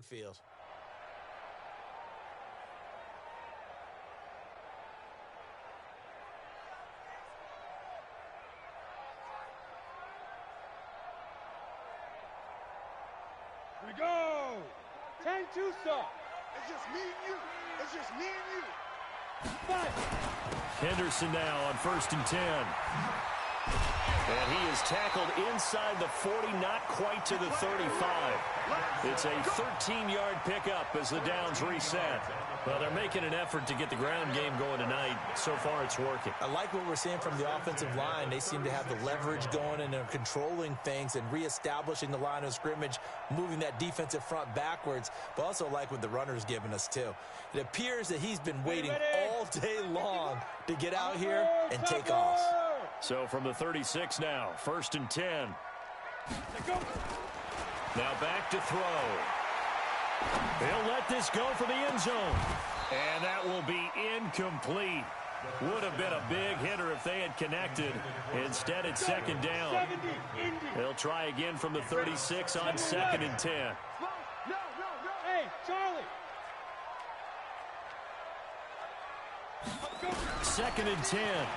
downfield. We go! 10-2 stop. It's just me and you. It's just me and you. Henderson now on 1st and 10. And he is tackled inside the 40, not quite to the 35. It's a 13-yard pickup as the downs reset. Well, they're making an effort to get the ground game going tonight. So far, it's working. I like what we're seeing from the offensive line. They seem to have the leverage going, and they're controlling things and reestablishing the line of scrimmage, moving that defensive front backwards, but also like what the runner's giving us, too. It appears that he's been waiting all day long to get out here and take off. So from the 36 now, 1st and 10. Now back to throw. He'll let this go for the end zone. And that will be incomplete. Would have been a big hitter if they had connected. Instead, it's 2nd down. They'll try again from the 36 on 2nd and 10. Hey, Charlie. 2nd and 10.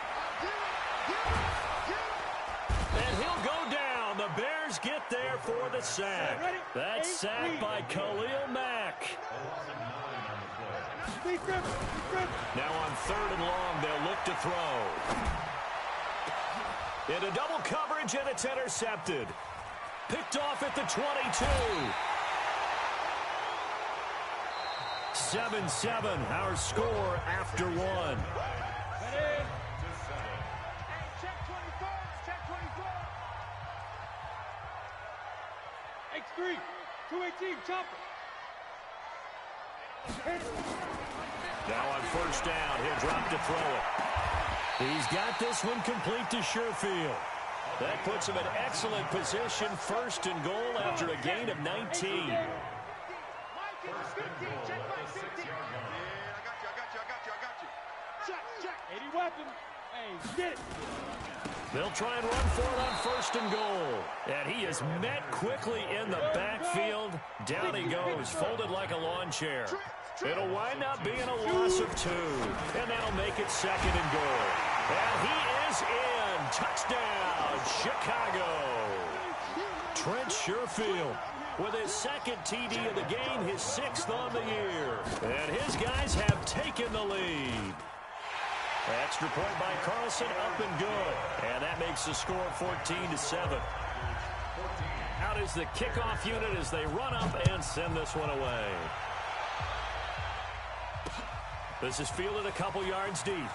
And he'll go down. The Bears get there for the sack. That's sacked by Khalil Mack. Now on 3rd and long, they'll look to throw. Into double coverage, and it's intercepted. Picked off at the 22. 7-7, our score after one. X3, 218, chopper. Now on 1st down, he'll drop to throw it. He's got this one complete to Sherfield. That puts him in excellent position, 1st and goal after a gain of 19. Yeah, I got you. Check. 80 weapon. Hey, get it. They'll try and run for it on 1st and goal. And he is met quickly in the backfield. Down he goes, folded like a lawn chair. It'll wind up being a loss of 2. And that'll make it 2nd and goal. And he is in. Touchdown, Chicago. Trent Sherfield with his 2nd TD of the game, his 6th on the year. And his guys have taken the lead. Extra point by Carlson, up and good. And that makes the score 14-7. Out is the kickoff unit as they run up and send this one away. This is fielded a couple yards deep.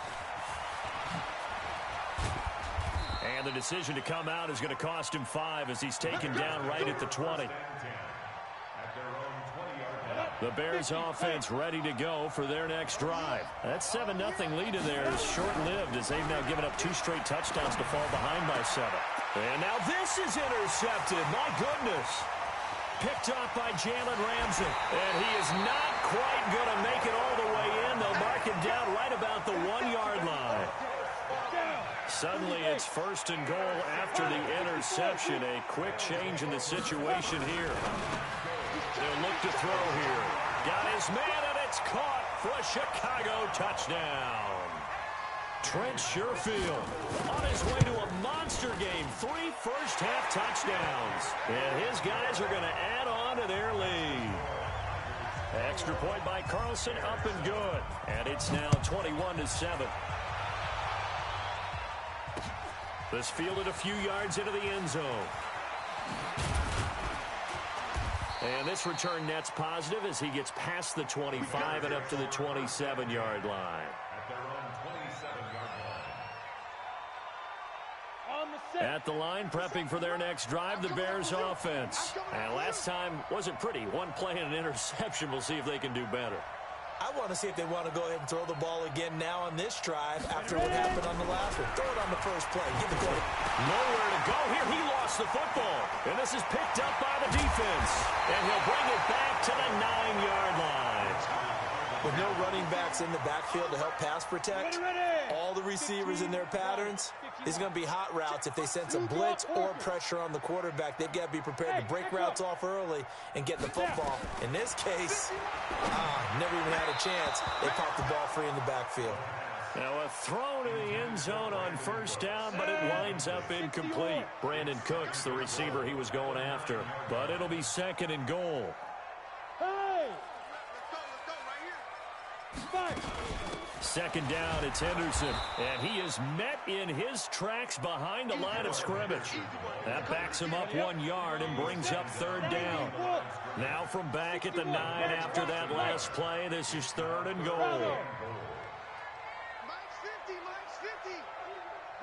And the decision to come out is going to cost him 5 as he's taken down right at the 20. The Bears offense ready to go for their next drive. That 7-0 lead of theirs is short-lived as they've now given up 2 straight touchdowns to fall behind by 7. And now this is intercepted. My goodness. Picked off by Jalen Ramsey. And he is not quite going to make it all the way in. They'll mark him down right about the 1-yard line. Suddenly it's 1st and goal after the interception. A quick change in the situation here. They'll look to throw here. Got his man, and it's caught for a Chicago touchdown. Trent Sherfield on his way to a monster game. 3 first-half touchdowns. And his guys are going to add on to their lead. Extra point by Carlson, up and good. And it's now 21-7. This fielded a few yards into the end zone. And this return net's positive as he gets past the 25 and up to the 27-yard line. At the line, prepping for their next drive, the Bears offense. And last time wasn't pretty. 1 play and an interception. We'll see if they can do better. I want to see if they want to go ahead and throw the ball again now on this drive after what happened on the last one. Throw it on the first play. Give it to him. Nowhere to go here. He lost the football. And this is picked up by the defense. And he'll bring it back to the 9-yard line. With no running backs in the backfield to help pass protect, all the receivers in their patterns, these are going to be hot routes. If they sense a blitz or pressure on the quarterback, they've got to be prepared to break routes off early and get the football. In this case, never even had a chance. They popped the ball free in the backfield. Now a throw to the end zone on first down, but it winds up incomplete. Brandon Cooks, the receiver he was going after. But it'll be second and goal. Second down, it's Henderson, and he is met in his tracks behind the line of scrimmage. That backs him up 1 yard and brings up third down. Now from back at the 9 after that last play, this is third and goal. Mike's 50, Mike's 50.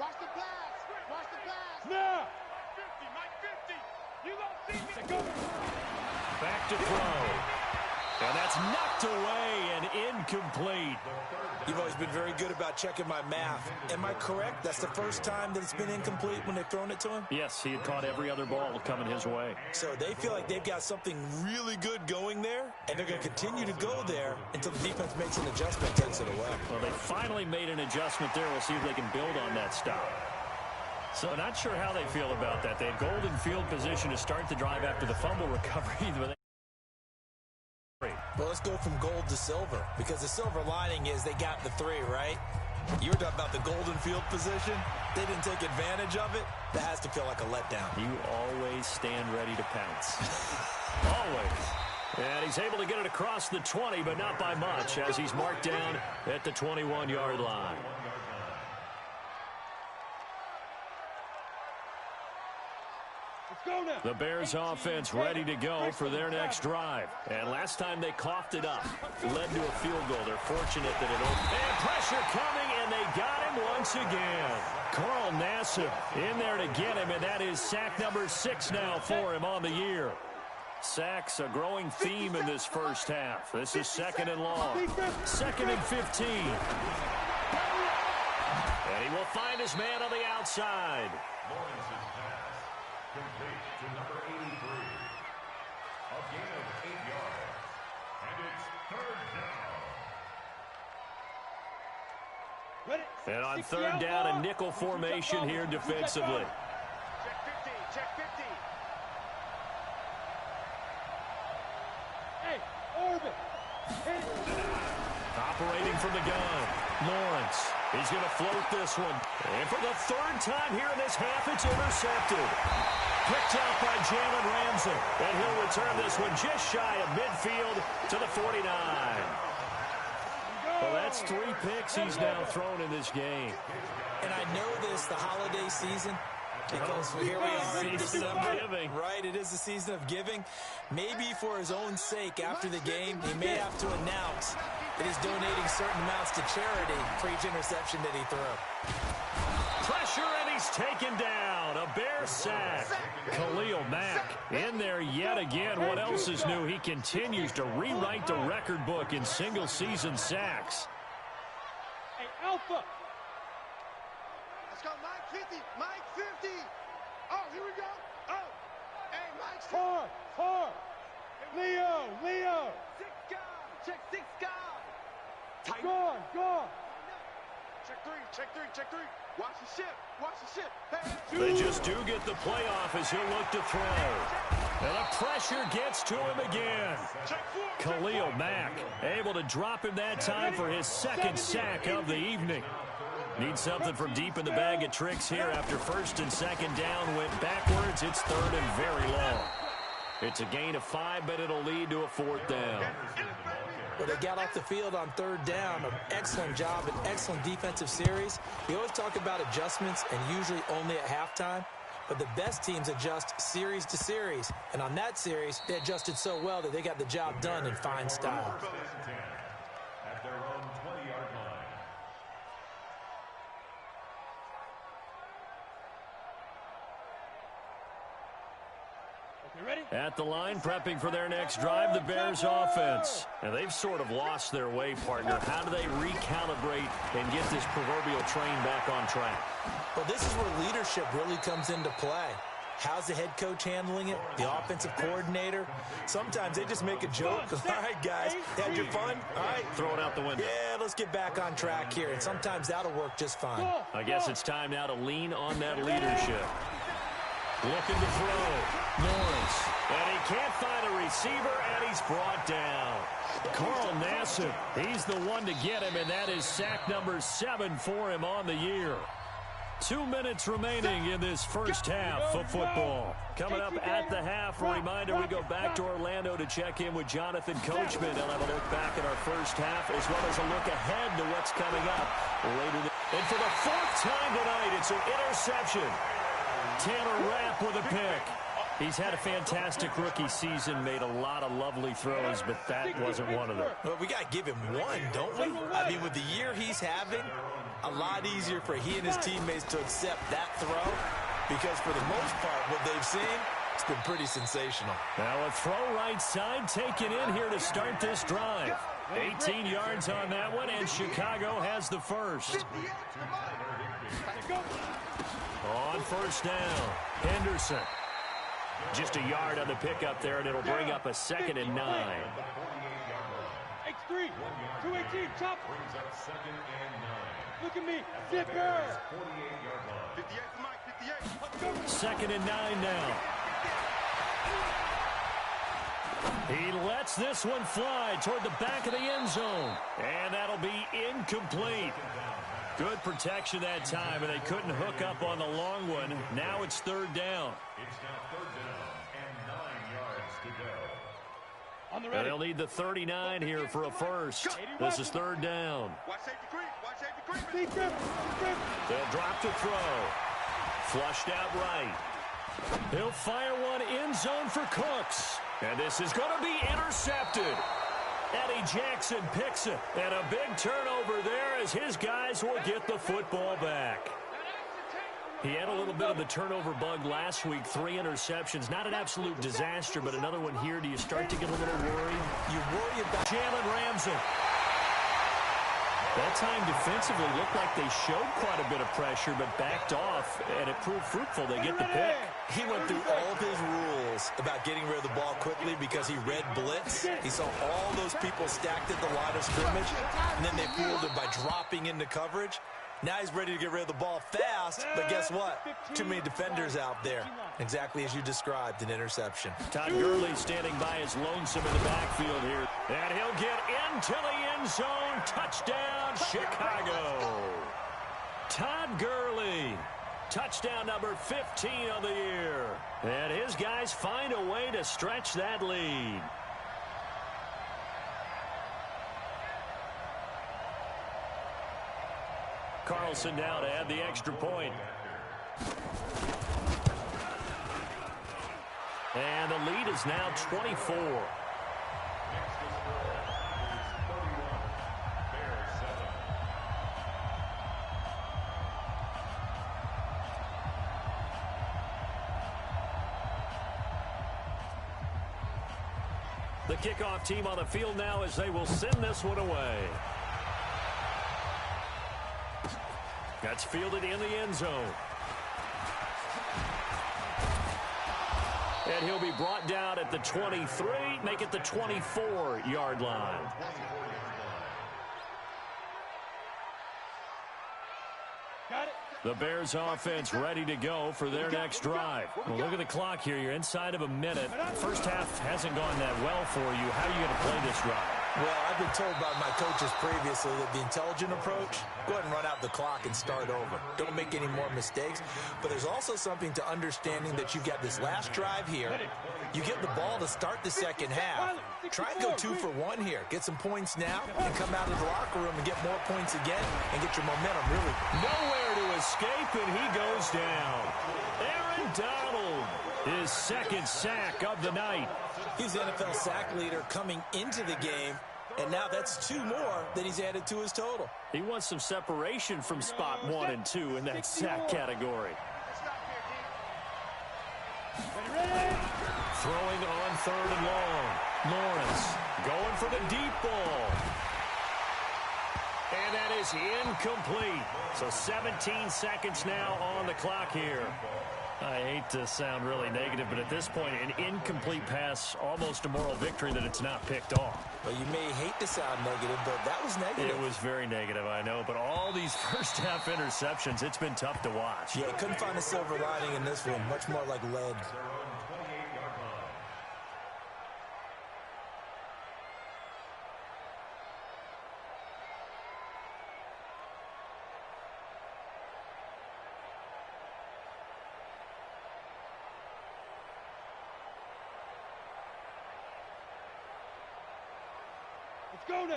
Watch the pass, watch the pass. Now. 50, Mike 50. You don't see me. Back to throw. And that's knocked away and incomplete. You've always been very good about checking my math. Am I correct? That's the first time that it's been incomplete when they've thrown it to him? Yes, he had caught every other ball coming his way. So they feel like they've got something really good going there, and they're going to continue to go there until the defense makes an adjustment and takes it away. Well, they finally made an adjustment there. We'll see if they can build on that stop. So not sure how they feel about that. They had golden field position to start the drive after the fumble recovery. Well, let's go from gold to silver, because the silver lining is they got the 3, right? You were talking about the golden field position. They didn't take advantage of it. That has to feel like a letdown. You always stand ready to pounce. Always. And he's able to get it across the 20, but not by much, as he's marked down at the 21-yard line. The Bears offense ready to go for their next drive. And last time they coughed it up, led to a field goal. They're fortunate that it opened. And pressure coming, and they got him once again. Carl Nassib in there to get him, and that is sack number 6 now for him on the year. Sacks a growing theme in this first half. This is second and long. Second and 15. And he will find his man on the outside. Complete to number 83. A gain of 8 yards. And it's third down. And on third down, a nickel formation here defensively. Check 50, check 50. Hey, orbit. Operating from the gun, Lawrence. He's going to float this one. And for the third time here in this half, it's intercepted. Picked out by Jalen Ramsey. And he'll return this one just shy of midfield to the 49. Well, that's 3 picks he's now thrown in this game. And I know this, the holiday season, because here we are in December, right? It is the season of giving. Maybe for his own sake after the game, he may have to announce that he's donating certain amounts to charity for each interception that he threw. Pressure, and he's taken down. A Bear sack. Khalil Mack in there yet again. What else is new? He continues to rewrite the record book in single-season sacks. Hey, Alpha. Let's go, Mike 50, Mike 50. Oh, here we go. Oh, hey, Mike's Hard. Leo. 6 guard. Check 6 guard. Gone. Check 3. Watch the ship. Hey. They just do get the playoff as he'll look to throw. And the pressure gets to him again. Khalil Mack able to drop him that time for his second sack of the evening. Needs something from deep in the bag of tricks here after first and second down went backwards. It's third and very long. It's a gain of 5, but it'll lead to a 4th down. But they got off the field on third down. An excellent job, an excellent defensive series. We always talk about adjustments, and usually only at halftime. But the best teams adjust series to series. And on that series, they adjusted so well that they got the job done in fine style. At their own 20-yard line. At the line, prepping for their next drive, the Bears offense. And they've sort of lost their way, partner. How do they recalibrate and get this proverbial train back on track? Well, this is where leadership really comes into play. How's the head coach handling it? The offensive coordinator? Sometimes they just make a joke. All right, guys, had your fun? All right. Throw it out the window. Yeah, let's get back on track here. And sometimes that'll work just fine. I guess it's time now to lean on that leadership. Looking to throw. Lawrence. And he can't find a receiver, and he's brought down. Carl Nassib, he's the one to get him, and that is sack number 7 for him on the year. 2 minutes remaining in this first half of football. Coming up at the half, a reminder, we go back to Orlando to check in with Jonathan Coachman. They'll have a look back at our first half as well as a look ahead to what's coming up later. And for the 4th time tonight, it's an interception. Taylor Rapp with a pick. He's had a fantastic rookie season, made a lot of lovely throws, but that wasn't one of them. Well, we got to give him one, don't we? I mean, with the year he's having, a lot easier for he and his teammates to accept that throw because for the most part, what they've seen, it's been pretty sensational. Now a throw right side taken in here to start this drive. 18 yards on that one, and Chicago has the first. On first down, Henderson. Just a yard on the pickup there, and it'll bring up a 2nd and 9. X3, 218, chop. Look at me, zipper. 58 for Mike, 58. 2nd and 9 now. He lets this one fly toward the back of the end zone, and that'll be incomplete. Good protection that time, and they couldn't hook up on the long one. Now it's 3rd down. It's now 3rd down and 9 yards to go. On the And ready. they'll need the 39 here for a first. This is 3rd down. Watch safety creep, watch safety creep. Deep grip, grip. They'll drop to throw. Flushed out right. He'll fire one end zone for Cooks. And this is going to be intercepted. Eddie Jackson picks it. And a big turnover there as his guys will get the football back. He had a little bit of the turnover bug last week. 3 interceptions. Not an absolute disaster, but another one here. Do you start to get a little worried? You worry about Jalen Ramsey. That time defensively looked like they showed quite a bit of pressure, but backed off, and it proved fruitful. They get the pick. He went through all of his rules about getting rid of the ball quickly because he read blitz. He saw all those people stacked at the line of scrimmage, and then they fooled him by dropping into coverage. Now he's ready to get rid of the ball fast, but guess what? Too many defenders out there. Exactly as you described, an interception. Todd Gurley standing by his lonesome in the backfield here. And he'll get into the end zone. Touchdown, Chicago. Todd Gurley. Touchdown number 15 of the year. And his guys find a way to stretch that lead. Carlson now to add the extra point. And the lead is now 24. The kickoff team on the field now as they will send this one away. That's fielded in the end zone. And he'll be brought down at the 23, make it the 24-yard line. Got it. The Bears offense ready to go for their next drive. Well, look at the clock here. You're inside of a minute. First half hasn't gone that well for you. How are you going to play this drive? Well, I've been told by my coaches previously that the intelligent approach, go ahead and run out the clock and start over. Don't make any more mistakes. But there's also something to understanding that you've got this last drive here. You get the ball to start the second half. Try and go 2 for 1 here. Get some points now and come out of the locker room and get more points again and get your momentum really. Nowhere to escape, and he goes down. Aaron Donald, his second sack of the night. He's the NFL sack leader coming into the game, and now that's 2 more that he's added to his total. He wants some separation from spot 1 and 2 in that sack category. Throwing on 3rd and long. Lawrence going for the deep ball. And that is incomplete. So 17 seconds now on the clock here. I hate to sound really negative, but at this point, an incomplete pass, almost a moral victory that it's not picked off. Well, you may hate to sound negative, but that was negative. It was very negative, I know, but all these first-half interceptions, it's been tough to watch. Yeah, couldn't find a silver lining in this one. Much more like lead.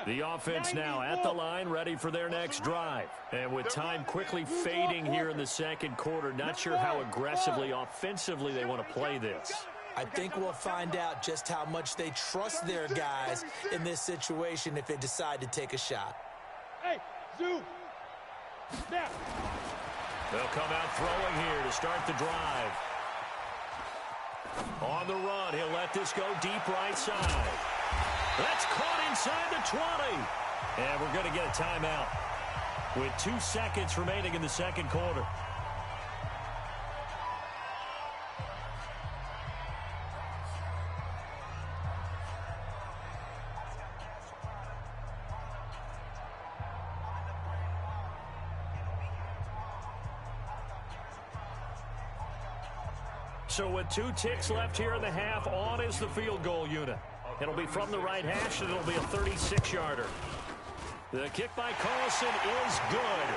The offense now at the line, ready for their next drive. And with time quickly fading here in the second quarter, not sure how aggressively, offensively they want to play this. I think we'll find out just how much they trust their guys in this situation if they decide to take a shot. Hey, zoom. Snap. They'll come out throwing here to start the drive. On the run, he'll let this go deep right side. That's caught inside the 20. And we're going to get a timeout with 2 seconds remaining in the second quarter. So with 2 ticks left here in the half, on is the field goal unit. It'll be from the right hash, and it'll be a 36-yarder. The kick by Carlson is good,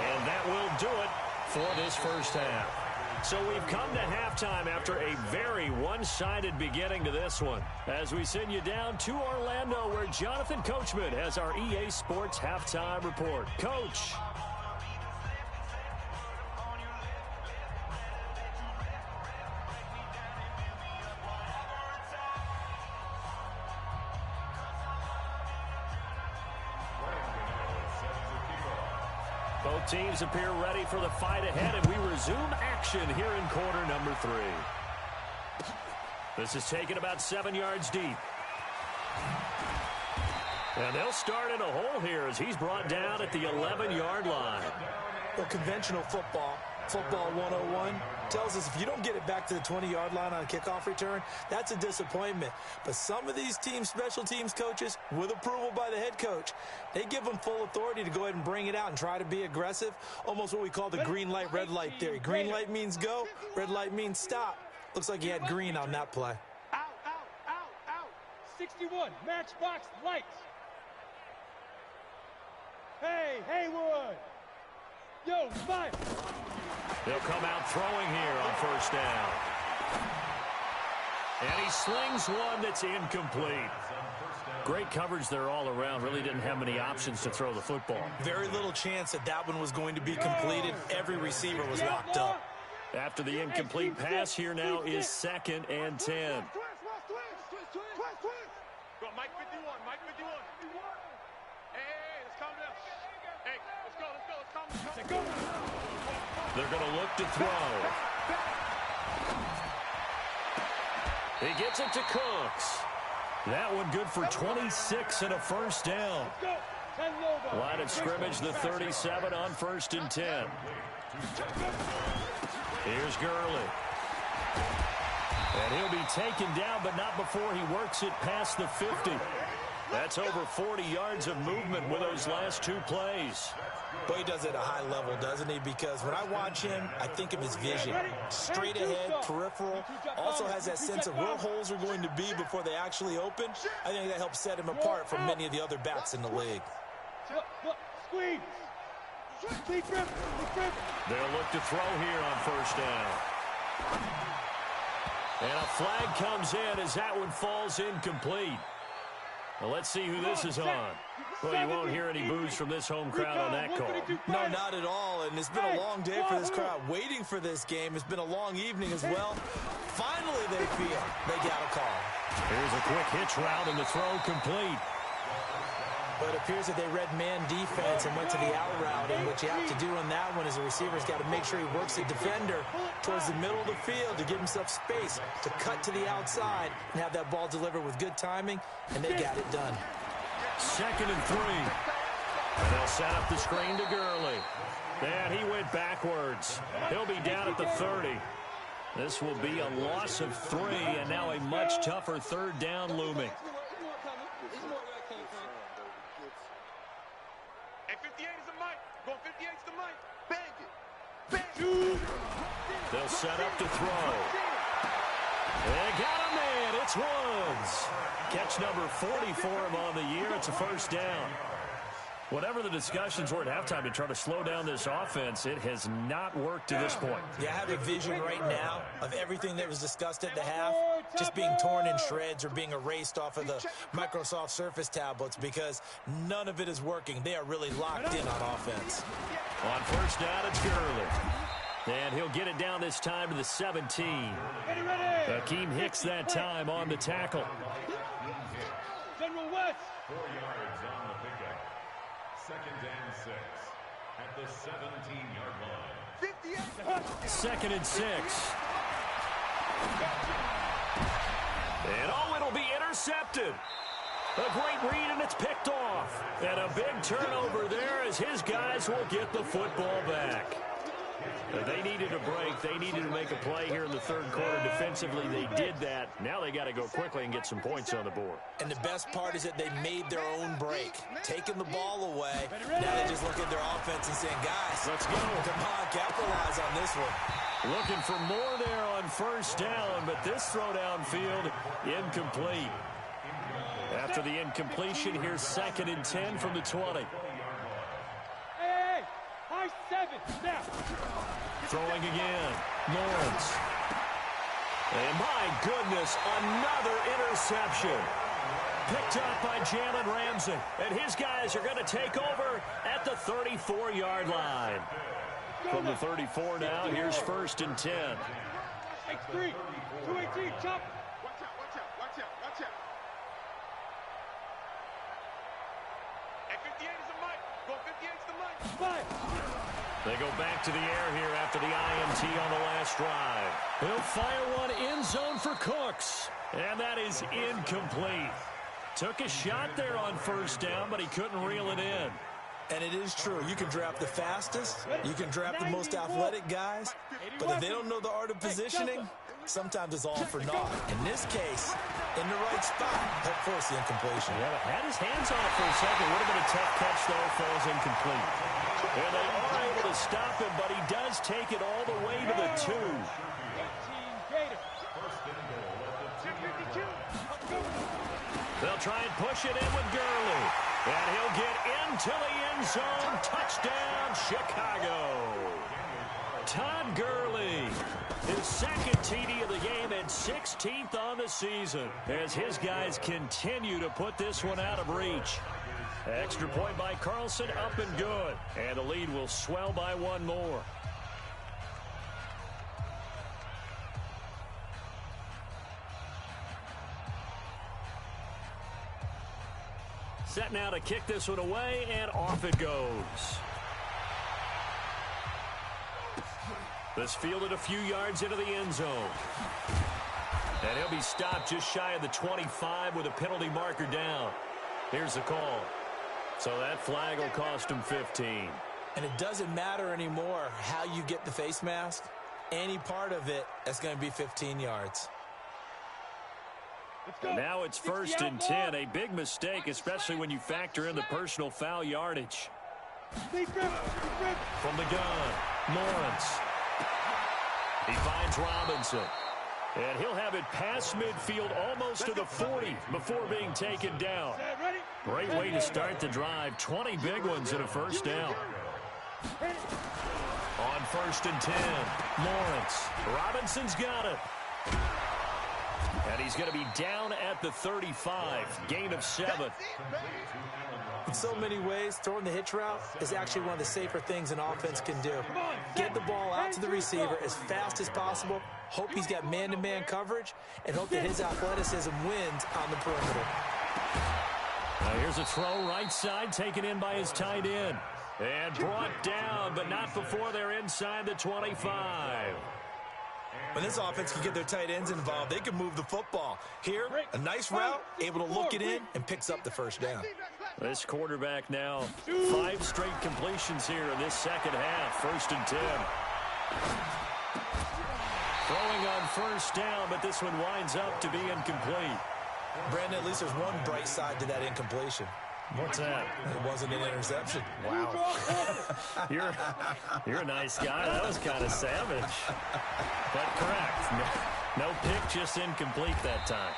and that will do it for this first half. So we've come to halftime after a very one-sided beginning to this one, as we send you down to Orlando, where Jonathan Coachman has our EA Sports halftime report. Coach. Both teams appear ready for the fight ahead, and we resume action here in quarter number 3. This is taken about 7 yards deep. And they'll start in a hole here as he's brought down at the 11-yard line. Well, conventional football 101, tells us if you don't get it back to the 20-yard line on a kickoff return, that's a disappointment. But some of these teams, special teams coaches, with approval by the head coach, they give them full authority to go ahead and bring it out and try to be aggressive, almost what we call the green light, red light theory. Green light means go, red light means stop. Looks like he had green on that play. Out, out, out, out. 61, matchbox lights. Hey, Haywood. Yo, fire. They'll come out throwing here on first down. And he slings one that's incomplete. Great coverage there all around. Really didn't have many options to throw the football. Very little chance that that one was going to be completed. Every receiver was locked up. After the incomplete pass, here now is 2nd and 10. Go, Mike 51, Mike 51. Hey, let's calm down. Hey, let's go. They're going to look to throw. He gets it to Cooks. That one good for 26 and a first down. Line of scrimmage, the 37 on 1st and 10. Here's Gurley. And he'll be taken down, but not before he works it past the 50. That's over 40 yards of movement with those last 2 plays. But he does it at a high level, doesn't he? Because when I watch him, I think of his vision. Straight ahead, peripheral. Also has that sense of where holes are going to be before they actually open. I think that helps set him apart from many of the other backs in the league. Squeeze. They'll look to throw here on first down. And a flag comes in as that one falls incomplete. Well, let's see who this is on. Well, you won't hear any boos from this home crowd on that call. No, not at all. And it's been a long day for this crowd waiting for this game. It's been a long evening as well. Finally, they feel they got a call. Here's a quick hitch route and the throw complete. But it appears that they read man defense and went to the out route. And what you have to do on that one is the receiver's got to make sure he works the defender towards the middle of the field to give himself space to cut to the outside and have that ball delivered with good timing, and they got it done. 2nd and 3. And they'll set up the screen to Gurley. And he went backwards. He'll be down at the 30. This will be a loss of 3, and now a much tougher third down looming. Hey, 58 is the mic. Going 58 is the mic. Bang it. Bang it. They'll set up to throw. They got a man. It's Woods. Catch number 40 for him on the year. It's a first down. Whatever the discussions were at halftime to try to slow down this offense, it has not worked to this point. Yeah, I have a vision right now of everything that was discussed at the half just being torn in shreds or being erased off of the Microsoft Surface tablets because none of it is working. They are really locked in on offense. On first down, it's Gurley. And he'll get it down this time to the 17. Akeem Hicks that time on the tackle. General West. 4 yards on the pickup. 2nd and 6 at the 17-yard line. 2nd and 6. And it'll be intercepted. A great read, and it's picked off. And a big turnover there as his guys will get the football back. They needed a break. They needed to make a play here in the third quarter. Defensively, they did that. Now they got to go quickly and get some points on the board. And the best part is that they made their own break. Taking the ball away. Now they just look at their offense and saying, guys, let's go. Come on, capitalize on this one. Looking for more there on first down, but this throw downfield incomplete. After the incompletion, here's 2nd and 10 from the 20. Hey, high 7, now. Throwing again, Lawrence. And my goodness, another interception. Picked up by Jalen Ramsey. And his guys are going to take over at the 34-yard line. From the 34 now, here's 1st and 10. X3, 218, chop. Watch out, watch out, watch out, watch out. Hey, 58 is the mic. Going 58 is the mic. 5. They go back to the air here after the INT on the last drive. He'll fire one end zone for Cooks. And that is incomplete. Took a shot there on first down, but he couldn't reel it in. And it is true. You can draft the fastest. You can draft the most athletic guys. But if they don't know the art of positioning, sometimes it's all for naught. In this case, in the right spot, helped force the incompletion. Yeah, had his hands on it for a second. Would have been a tough catch, though. Falls incomplete. And they are able to stop him, but he does take it all the way to the 2. 18 Gators. They'll try and push it in with Gurley. And he'll get into the end zone. Touchdown, Chicago. Todd Gurley, his 2nd TD of the game and 16th on the season as his guys continue to put this one out of reach. Extra point by Carlson, up and good. And the lead will swell by 1 more. Set now to kick this one away, and off it goes. This fielded a few yards into the end zone. And he'll be stopped just shy of the 25 with a penalty marker down. Here's the call. So that flag will cost him 15. And it doesn't matter anymore how you get the face mask. Any part of it, that's going to be 15 yards. And now it's 1st and 10. A big mistake, especially when you factor in the personal foul yardage. From the gun, Lawrence. He finds Robinson. And he'll have it past midfield almost to the 40 before being taken down. Great way to start the drive. 20 big ones and a first down. On 1st and 10, Lawrence. Robinson's got it. And he's going to be down at the 35. Gain of 7. In so many ways, throwing the hitch route is actually one of the safer things an offense can do. Get the ball out to the receiver as fast as possible, hope he's got man-to-man coverage, and hope that his athleticism wins on the perimeter. Now here's a throw right side, taken in by his tight end. And brought down, but not before they're inside the 25. When this offense can get their tight ends involved, they can move the football. Here, a nice route, able to look it in, and picks up the first down. This quarterback now, 5 straight completions here in this second half. 1st and 10. Throwing first down, but this one winds up to be incomplete. Brandon, at least there's one bright side to that incompletion. What's that? It wasn't an interception. Wow. You're a nice guy. That was kind of savage. But correct. No pick, just incomplete that time.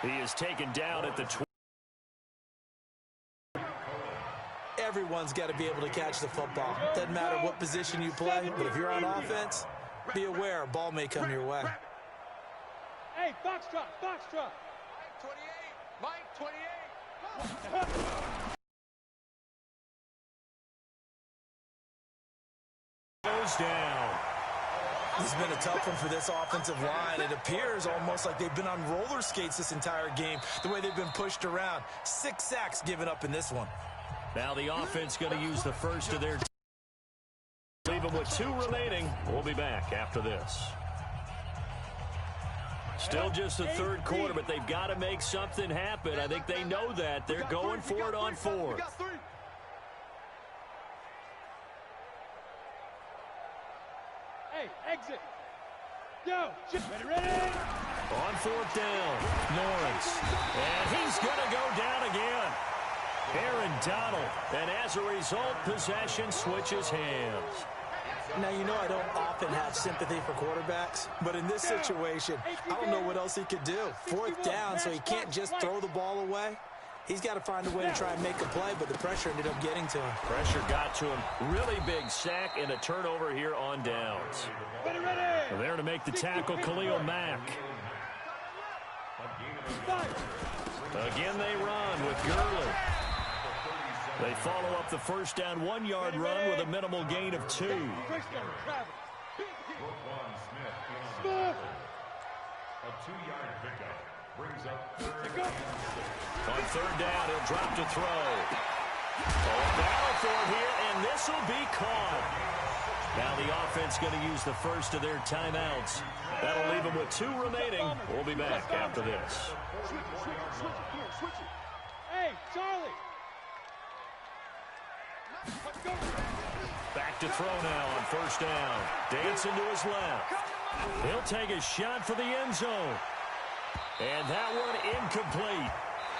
He is taken down at the 20. Everyone's got to be able to catch the football. Doesn't matter what position you play, but if you're on offense, be aware a ball may come your way. Hey, Foxtrot, Foxtrot. 28, Mike, 28. Goes down. This has been a tough one for this offensive line. It appears almost like they've been on roller skates this entire game, the way they've been pushed around. 6 sacks given up in this one. Now the offense going to use the first of their team. Leave them with 2 remaining. We'll be back after this. Still just the third quarter, but they've got to make something happen. I think they know that. They're going for it on 4th. Hey, exit. Go. Ready. On 4th down, Lawrence. And he's going to go down again. Aaron Donald. And as a result, possession switches hands. Now, you know I don't often have sympathy for quarterbacks, but in this situation, I don't know what else he could do. 4th down, so he can't just throw the ball away. He's got to find a way to try and make a play, but the pressure ended up getting to him. Pressure got to him. Really big sack and a turnover here on downs. There to make the tackle, Khalil Mack. Again, they run with Gurley. They follow up the first down 1-yard run with a minimal gain of 2. Roquan Smith a 2-yard pickup brings up 3rd and 6. On 3rd down, he'll drop to throw. Battle for it here, and this will be caught. Now the offense going to use the first of their timeouts. That'll leave them with 2 remaining. We'll be back after this. Hey, Charlie. Back to throw now on 1st down. Dancing to his left. He'll take a shot for the end zone. And that one incomplete.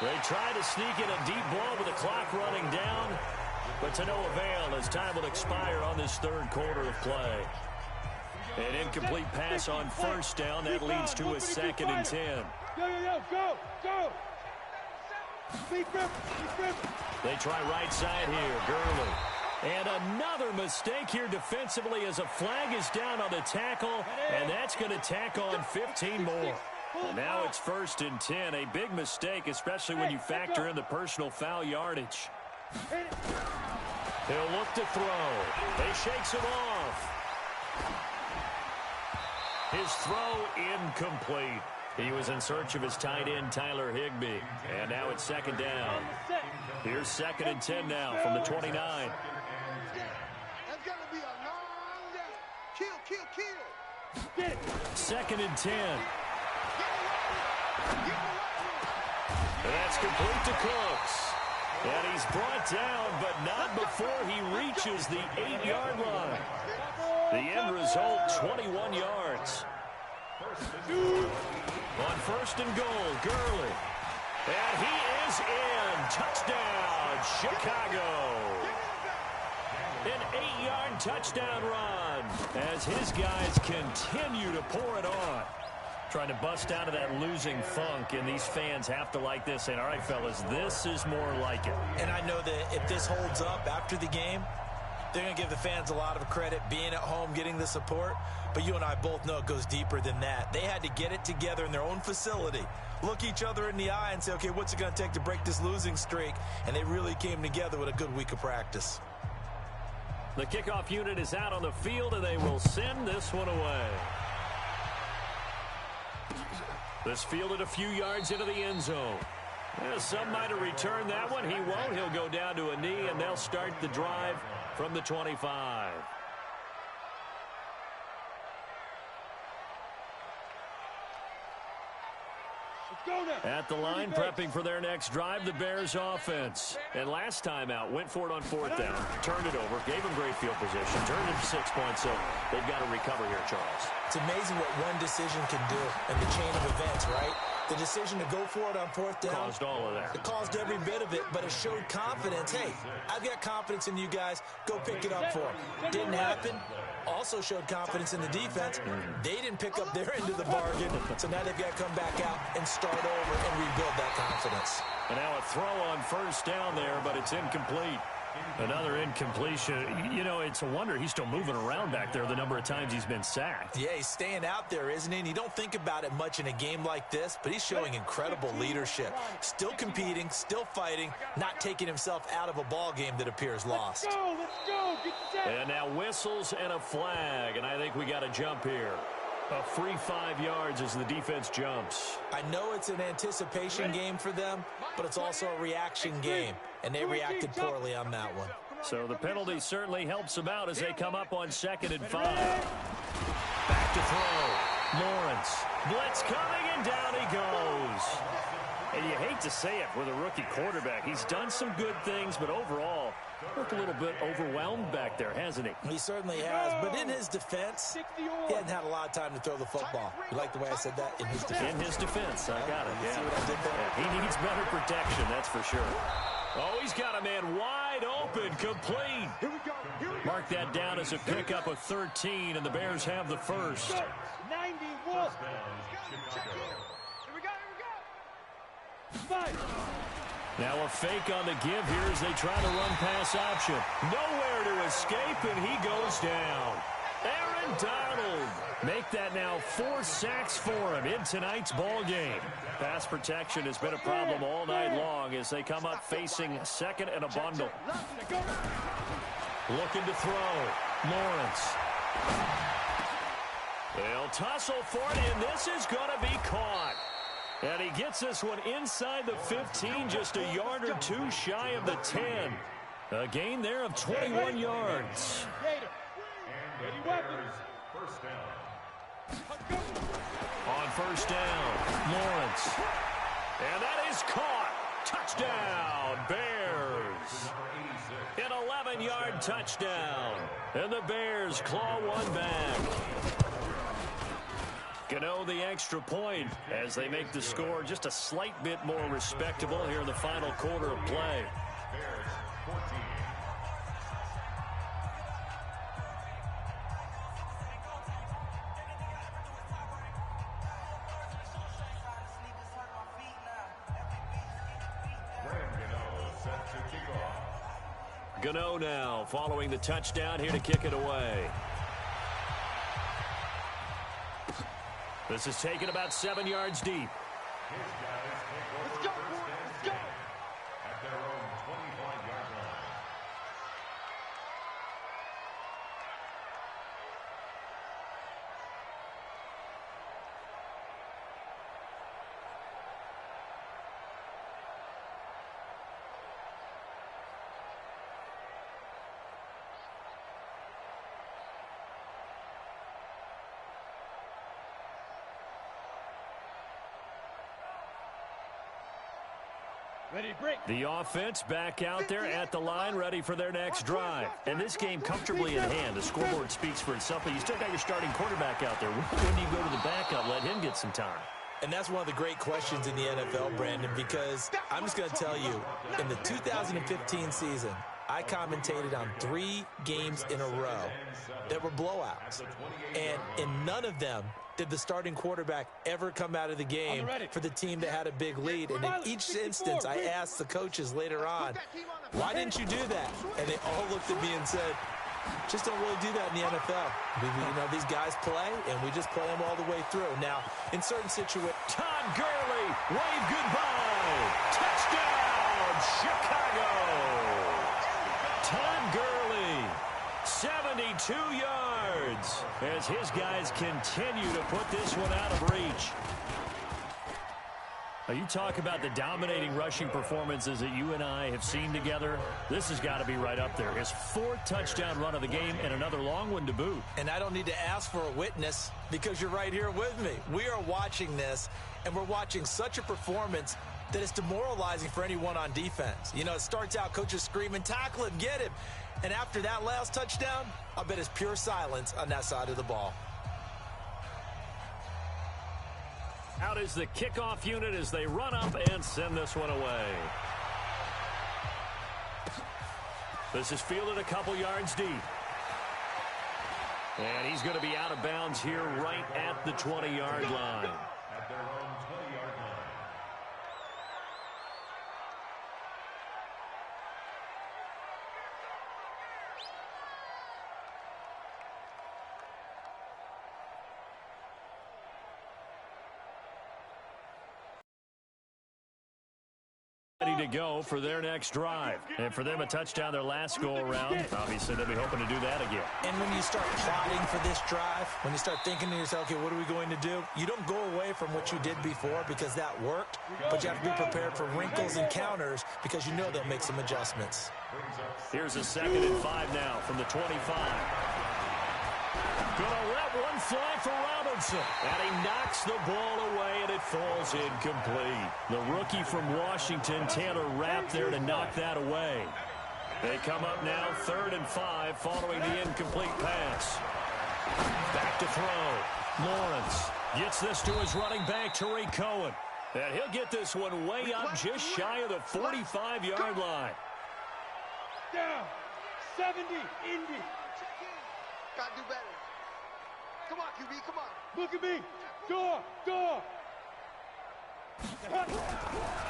They try to sneak in a deep ball with the clock running down, but to no avail as time will expire on this 3rd quarter of play. An incomplete pass on 1st down. That leads to a 2nd and 10. Go. They try right side here. Gurley. And another mistake here defensively as a flag is down on the tackle, and that's going to tack on 15 more. And now it's 1st and 10. A big mistake, especially when you factor in the personal foul yardage. He'll look to throw. He shakes it off. His throw incomplete. He was in search of his tight end, Tyler Higbee. And now it's 2nd down. Here's 2nd and 10 now from the 29. That's going to be a long day. Kill. 2nd and 10. And that's complete to Cooks. And he's brought down, but not before he reaches the 8-yard line. The end result, 21 yards. On 1st and goal, Gurley. And he is in. Touchdown, Chicago. An 8-yard touchdown run as his guys continue to pour it on. Trying to bust out of that losing funk, and these fans have to like this. And all right, fellas, this is more like it. And I know that if this holds up after the game, they're going to give the fans a lot of credit being at home, getting the support. But you and I both know it goes deeper than that. They had to get it together in their own facility, look each other in the eye and say, okay, what's it going to take to break this losing streak? And they really came together with a good week of practice. The kickoff unit is out on the field, and they will send this one away. This fielded a few yards into the end zone. Yeah, some might have returned that one. He won't. He'll go down to a knee, and they'll start the drive from the 25. Go now. At the line, prepping for their next drive, the Bears offense. And last time out, went for it on 4th down, turned it over, gave them great field position, turned it to 6 points, so they've got to recover here, Charles. It's amazing what one decision can do in the chain of events, right? The decision to go for it on 4th down. Caused all of that. It caused every bit of it, but it showed confidence. Hey, I've got confidence in you guys. Go pick it up for them. Didn't happen. Also showed confidence in the defense. They didn't pick up their end of the bargain, so now they've got to come back out and start over and rebuild that confidence. And now a throw on 1st down there, but it's incomplete. Another incompletion. You know, it's a wonder he's still moving around back there the number of times he's been sacked. Yeah, he's staying out there, isn't he? And you don't think about it much in a game like this, but he's showing incredible leadership. Still competing, still fighting, not taking himself out of a ball game that appears lost. Let's go, get set. And now whistles and a flag, and I think we got a jump here. A free 5 yards as the defense jumps. I know it's an anticipation game for them, but it's also a reaction game, and they reacted poorly on that one. So the penalty certainly helps them out as they come up on 2nd and 5. Back to throw. Lawrence. Blitz coming, and down he goes. And you hate to say it with a rookie quarterback. He's done some good things, but overall, looked a little bit overwhelmed back there, hasn't he? He certainly has, but in his defense, he hadn't had a lot of time to throw the football. You like the way I said that? In his defense. In his defense, I got it. See what I did there? Yeah, he needs better protection, that's for sure. Oh, he's got a man wide open, complete. Mark that down as a pickup of 13, and the Bears have the first. 91. Now a fake on the give here as they try to run pass option. Nowhere to escape, and he goes down. Aaron Donald. Make that now 4 sacks for him in tonight's ball game. Pass protection has been a problem all night long as they come up facing 2nd and a bundle. Looking to throw. Lawrence. They'll tussle for it, and this is going to be caught. And he gets this one inside the 15, just a yard or 2 shy of the 10. A gain there of 21 yards. On 1st down, Lawrence. And that is caught. Touchdown, Bears. An 11-yard touchdown. And the Bears claw one back. Gano the extra point as they make the score just a slight bit more respectable here in the final quarter of play. Gano now following the touchdown here to kick it away. This is taken about 7 yards deep. Let's go, let's go. At their own 25-yard line. Ready, break. The offense back out there at the line, ready for their next drive. And this game comfortably in hand. The scoreboard speaks for itself, but you still got your starting quarterback out there. When do you go to the backup? Let him get some time. And that's one of the great questions in the NFL, Brandon, because I'm just going to tell you, in the 2015 season, I commentated on 3 games in a row that were blowouts. And in none of them did the starting quarterback ever come out of the game for the team that had a big lead. And in each instance, I asked the coaches later on, why didn't you do that? And they all looked at me and said, just don't really do that in the NFL. You know, these guys play, and we just play them all the way through. Now, in certain situations... Todd Gurley, wave goodbye. Touchdown, Chicago. Todd Gurley, 72 yards, as his guys continue to put this one out of reach. Now you talk about the dominating rushing performances that you and I have seen together. This has got to be right up there. His 4th touchdown run of the game and another long one to boot. And I don't need to ask for a witness because you're right here with me. We are watching this, and we're watching such a performance that it's demoralizing for anyone on defense. You know, it starts out coaches screaming, tackle him, get him. And after that last touchdown, I bet it's pure silence on that side of the ball. Out is the kickoff unit as they run up and send this one away. This is fielded a couple yards deep. And he's going to be out of bounds here right at the 20-yard line. At their own 20-yard line. Ready to go for their next drive. And for them, a touchdown their last go-around. Obviously, they'll be hoping to do that again. And when you start plotting for this drive, when you start thinking to yourself, okay, what are we going to do? You don't go away from what you did before because that worked, but you have to be prepared for wrinkles and counters because you know they'll make some adjustments. Here's a 2nd and 5 now from the 25. Gonna let one fly for Robinson. And he knocks the ball away, and it falls incomplete. The rookie from Washington, Taylor Rapp, there to knock that away. They come up now 3rd and 5 following the incomplete pass. Back to throw. Lawrence gets this to his running back, Tariq Cohen. And he'll get this one way up just shy of the 45-yard line. Down. 70. Indy. Gotta do better. Come on, QB, come on. Look at me. Door.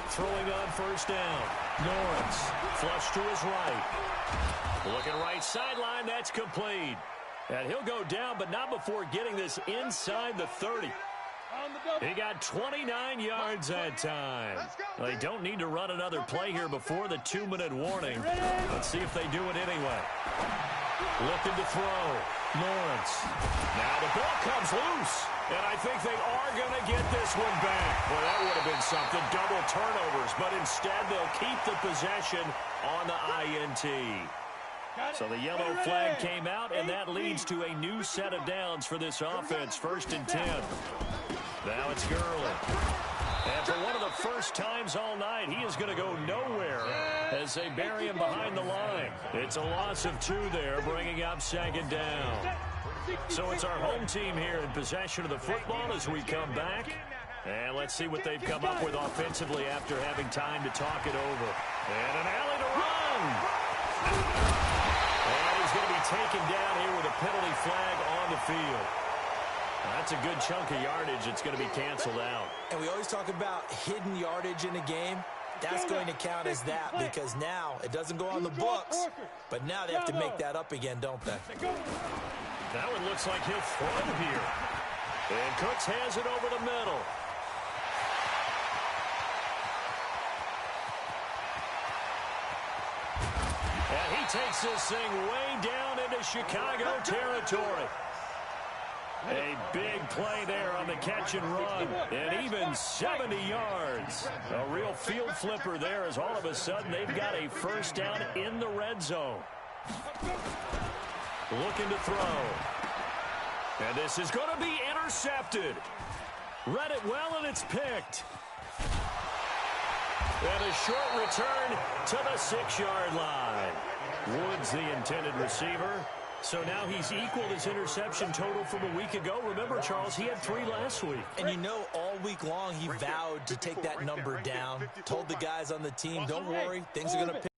Throwing on 1st down. Lawrence flush to his right. Looking right sideline. That's complete. And he'll go down, but not before getting this inside the 30. He got 29 yards that time. They don't need to run another play here before the 2-minute warning. Let's see if they do it anyway. Looking to throw. Lawrence. Now the ball comes loose. And I think they are going to get this one back. Well, that would have been something. Double turnovers. But instead, they'll keep the possession on the INT. So the yellow flag came out, and that leads to a new set of downs for this offense. 1st and 10. Now it's Gurley. And for one of the first times all night, he is going to go nowhere as they bury him behind the line. It's a loss of 2 there, bringing up 2nd down. So it's our home team here in possession of the football as we come back. And let's see what they've come up with offensively after having time to talk it over. And an alley to run. And he's going to be taken down here with a penalty flag on the field. That's a good chunk of yardage. It's going to be canceled out. And we always talk about hidden yardage in a game. That's going to count as that because now it doesn't go on the books, but now they have to make that up again, don't they? That one looks like he'll throw here. And Cooks has it over the middle. And he takes this thing way down into Chicago territory. A big play there on the catch and run, and even 70 yards. A real field flipper there as all of a sudden they've got a 1st down in the red zone. Looking to throw. And this is going to be intercepted. Read it well, and it's picked. And a short return to the 6-yard line. Woods, the intended receiver. So now he's equaled his interception total from a week ago. Remember, Charles, he had 3 last week. And you know, all week long he vowed to take that number down. Told the guys on the team, don't worry, things are going to pick.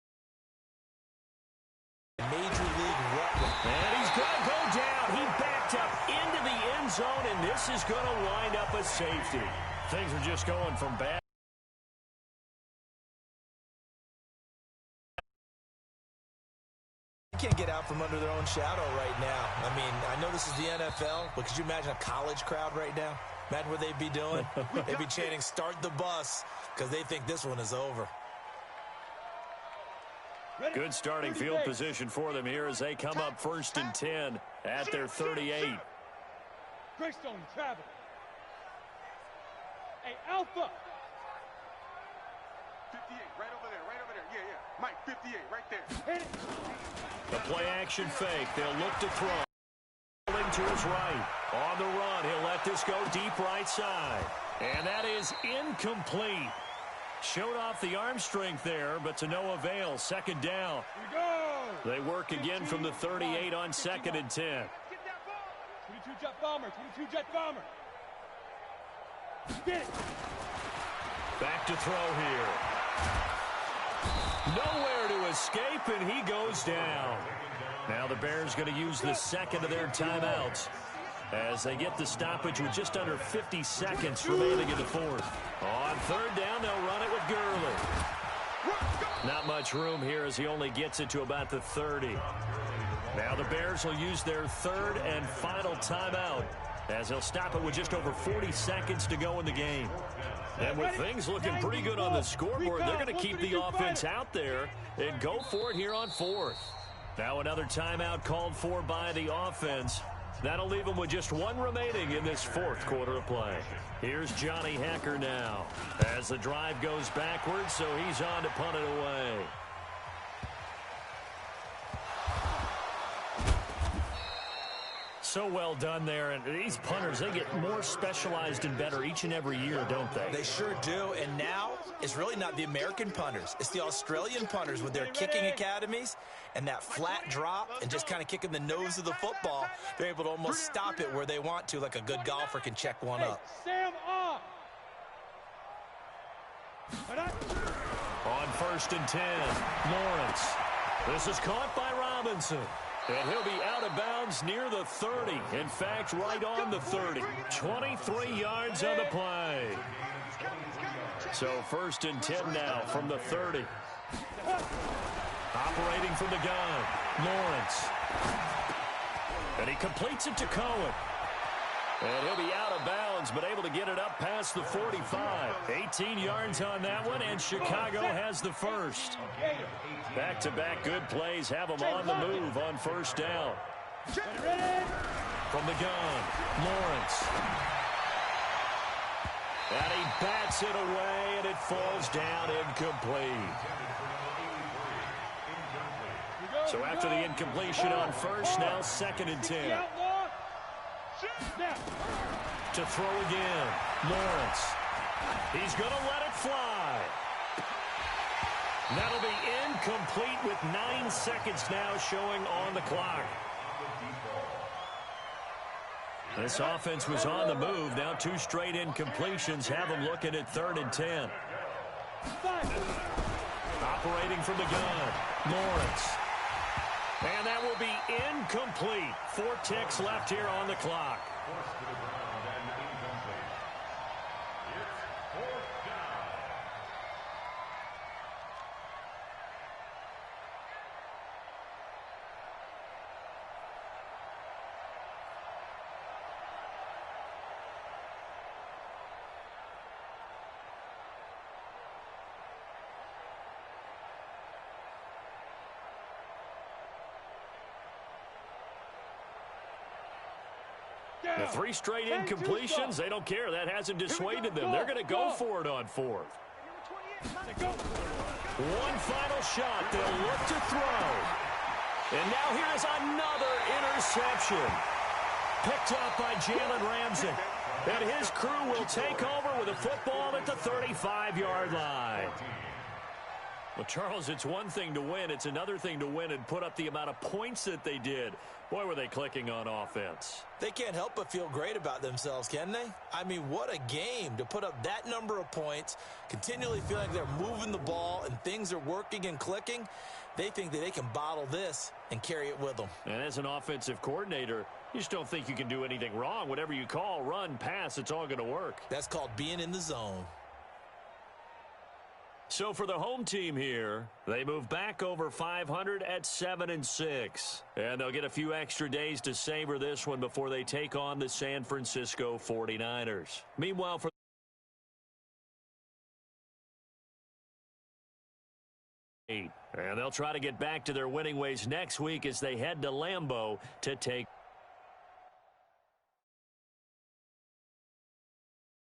Major League record. And he's going to go down. He backed up into the end zone, and this is going to wind up a safety. Things are just going from bad. Can't get out from under their own shadow right now. I mean, I know this is the NFL, but could you imagine a college crowd right now? Imagine what they'd be doing. They'd be chanting, start the bus, because they think this one is over. Good starting field position for them here as they come up 1st and 10 at their 38. Greystone travel. Hey, Alpha. 58, right over there, right over there. Yeah, yeah. Mike, 58, right there. Hit it. The play action fake. They'll look to throw. To his right. On the run, he'll let this go deep right side. And that is incomplete. Showed off the arm strength there, but to no avail. Second down. Here we go. They work again from the 38 on 2nd and 10. Get that ball. 22 jet bomber. 22 jet bomber. Get it. Back to throw here. Nowhere to escape, and he goes down. Now the Bears going to use the second of their timeouts as they get the stoppage with just under 50 seconds remaining in the fourth. On third down, they'll run it with Gurley. Not much room here as he only gets it to about the 30. Now the Bears will use their third and final timeout as they'll stop it with just over 40 seconds to go in the game. And with things looking pretty good on the scoreboard, they're going to keep the offense out there and go for it here on fourth. Now another timeout called for by the offense. That'll leave them with just one remaining in this fourth quarter of play. Here's Johnny Hekker now as the drive goes backwards, so he's on to punt it away. So well done there, and these punters, they get more specialized and better each and every year, don't they? They sure do, and now it's really not the American punters. It's the Australian punters with their kicking academies and that flat drop and just kind of kicking the nose of the football. They're able to almost stop it where they want to, like a good golfer can check one up. Sam off. On 1st and 10, Lawrence. This is caught by Robinson. And he'll be out of bounds near the 30. In fact, right on the 30. 23 yards on the play. So 1st and 10 now from the 30. Operating from the gun, Lawrence. And he completes it to Cohen. And he'll be out of bounds, but able to get it up past the 45. 18 yards on that one, and Chicago has the first. Back-to-back good plays have them on the move on 1st down. From the gun, Lawrence. And he bats it away, and it falls down incomplete. So after the incompletion on 1st, now 2nd and 10. To throw again, Lawrence. He's going to let it fly. That'll be incomplete with 9 seconds now showing on the clock. This offense was on the move. Now 2 straight incompletions have them looking at 3rd and 10. Operating from the gun, Lawrence. And that will be incomplete. 4 ticks left here on the clock. The 3 straight incompletions, they don't care. That hasn't dissuaded them. They're going to go for it on 4th. One final shot. They'll look to throw. And now here's another interception. Picked up by Jalen Ramsey. And his crew will take over with a football at the 35-yard line. Well, Charles, it's one thing to win. It's another thing to win and put up the amount of points that they did. Boy, were they clicking on offense. They can't help but feel great about themselves, can they? I mean, what a game to put up that number of points, continually feel like they're moving the ball and things are working and clicking. They think that they can bottle this and carry it with them. And as an offensive coordinator, you just don't think you can do anything wrong. Whatever you call, run, pass, it's all going to work. That's called being in the zone. So for the home team here, they move back over 500 at 7-6. And they'll get a few extra days to savor this one before they take on the San Francisco 49ers. Meanwhile, for and they'll try to get back to their winning ways next week as they head to Lambeau to take